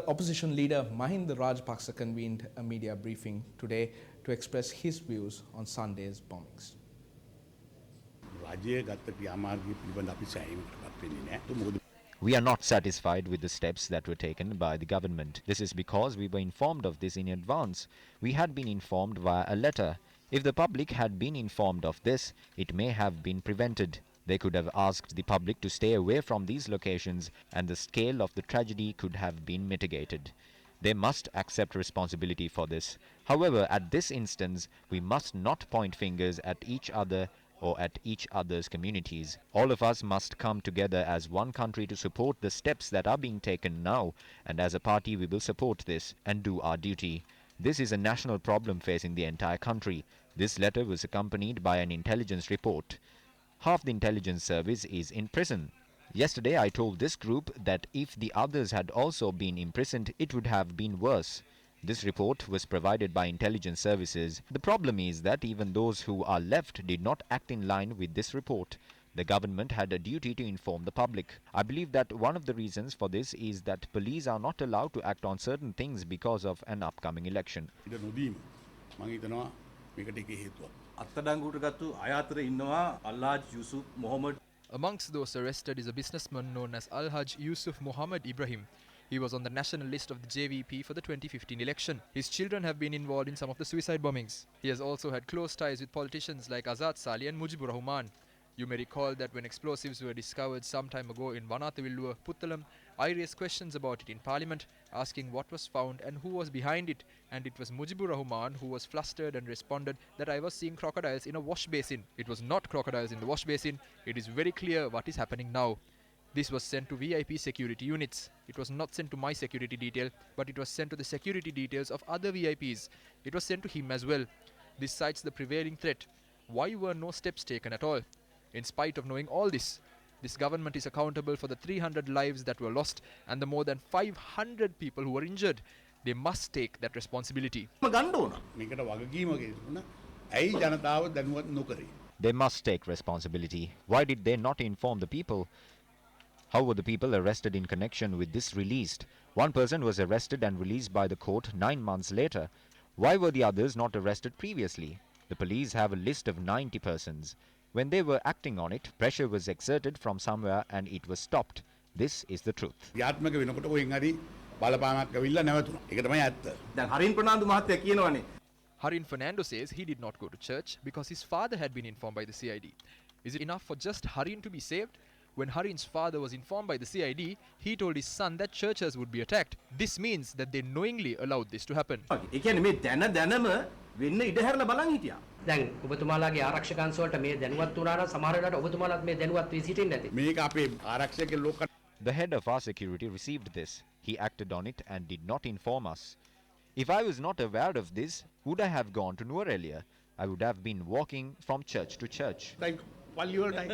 Opposition leader Mahinda Rajapaksa convened a media briefing today to express his views on Sunday's bombings. We are not satisfied with the steps that were taken by the government. This is because we were informed of this in advance. We had been informed via a letter. If the public had been informed of this, it may have been prevented. They could have asked the public to stay away from these locations, and the scale of the tragedy could have been mitigated. They must accept responsibility for this. However, at this instance, we must not point fingers at each other or at each other's communities. All of us must come together as one country to support the steps that are being taken now, and as a party we will support this and do our duty. This is a national problem facing the entire country. This letter was accompanied by an intelligence report. Half the intelligence service is in prison. Yesterday I told this group that if the others had also been imprisoned, it would have been worse. This report was provided by intelligence services. The problem is that even those who are left did not act in line with this report. The government had a duty to inform the public. I believe that one of the reasons for this is that police are not allowed to act on certain things because of an upcoming election. Amongst those arrested is a businessman known as Alhaj Yusuf Muhammad Ibrahim. He was on the national list of the JVP for the 2015 election. His children have been involved in some of the suicide bombings. He has also had close ties with politicians like Azad Sali and Mujibur Rahman. You may recall that when explosives were discovered some time ago in Vanathavilluwa, Puttalam, I raised questions about it in Parliament, asking what was found and who was behind it, and it was Mujibur Rahman who was flustered and responded that I was seeing crocodiles in a wash basin. It was not crocodiles in the wash basin. It is very clear what is happening now. This was sent to VIP security units. It was not sent to my security detail, but it was sent to the security details of other VIPs. It was sent to him as well. This cites the prevailing threat. Why were no steps taken at all? In spite of knowing all this government is accountable for the 300 lives that were lost and the more than 500 people who were injured. They must take that responsibility. They must take responsibility. Why did they not inform the people? How were the people arrested in connection with this released? One person was arrested and released by the court 9 months later. Why were the others not arrested previously? The police have a list of 90 persons. When they were acting on it, pressure was exerted from somewhere and it was stopped. This is the truth. Harin Fernando says he did not go to church because his father had been informed by the CID. Is it enough for just Harin to be saved? When Harin's father was informed by the CID, he told his son that churches would be attacked. This means that they knowingly allowed this to happen. දැන් ඔබතුමාලාගේ ආරක්ෂකයන්ස වලට මේ දැනුවත් වුණා නම් සමහර වෙලාවට ඔබතුමාලාත් මේ දැනුවත් වී සිටින්නේ නැති. මේක අපේ ආරක්ෂක ලෝක. The head of our security received this. He acted on it and did not inform us. If I was not aware of this, would I have gone to Nuwara earlier? I would have been walking from church to church. Like, while you were dying.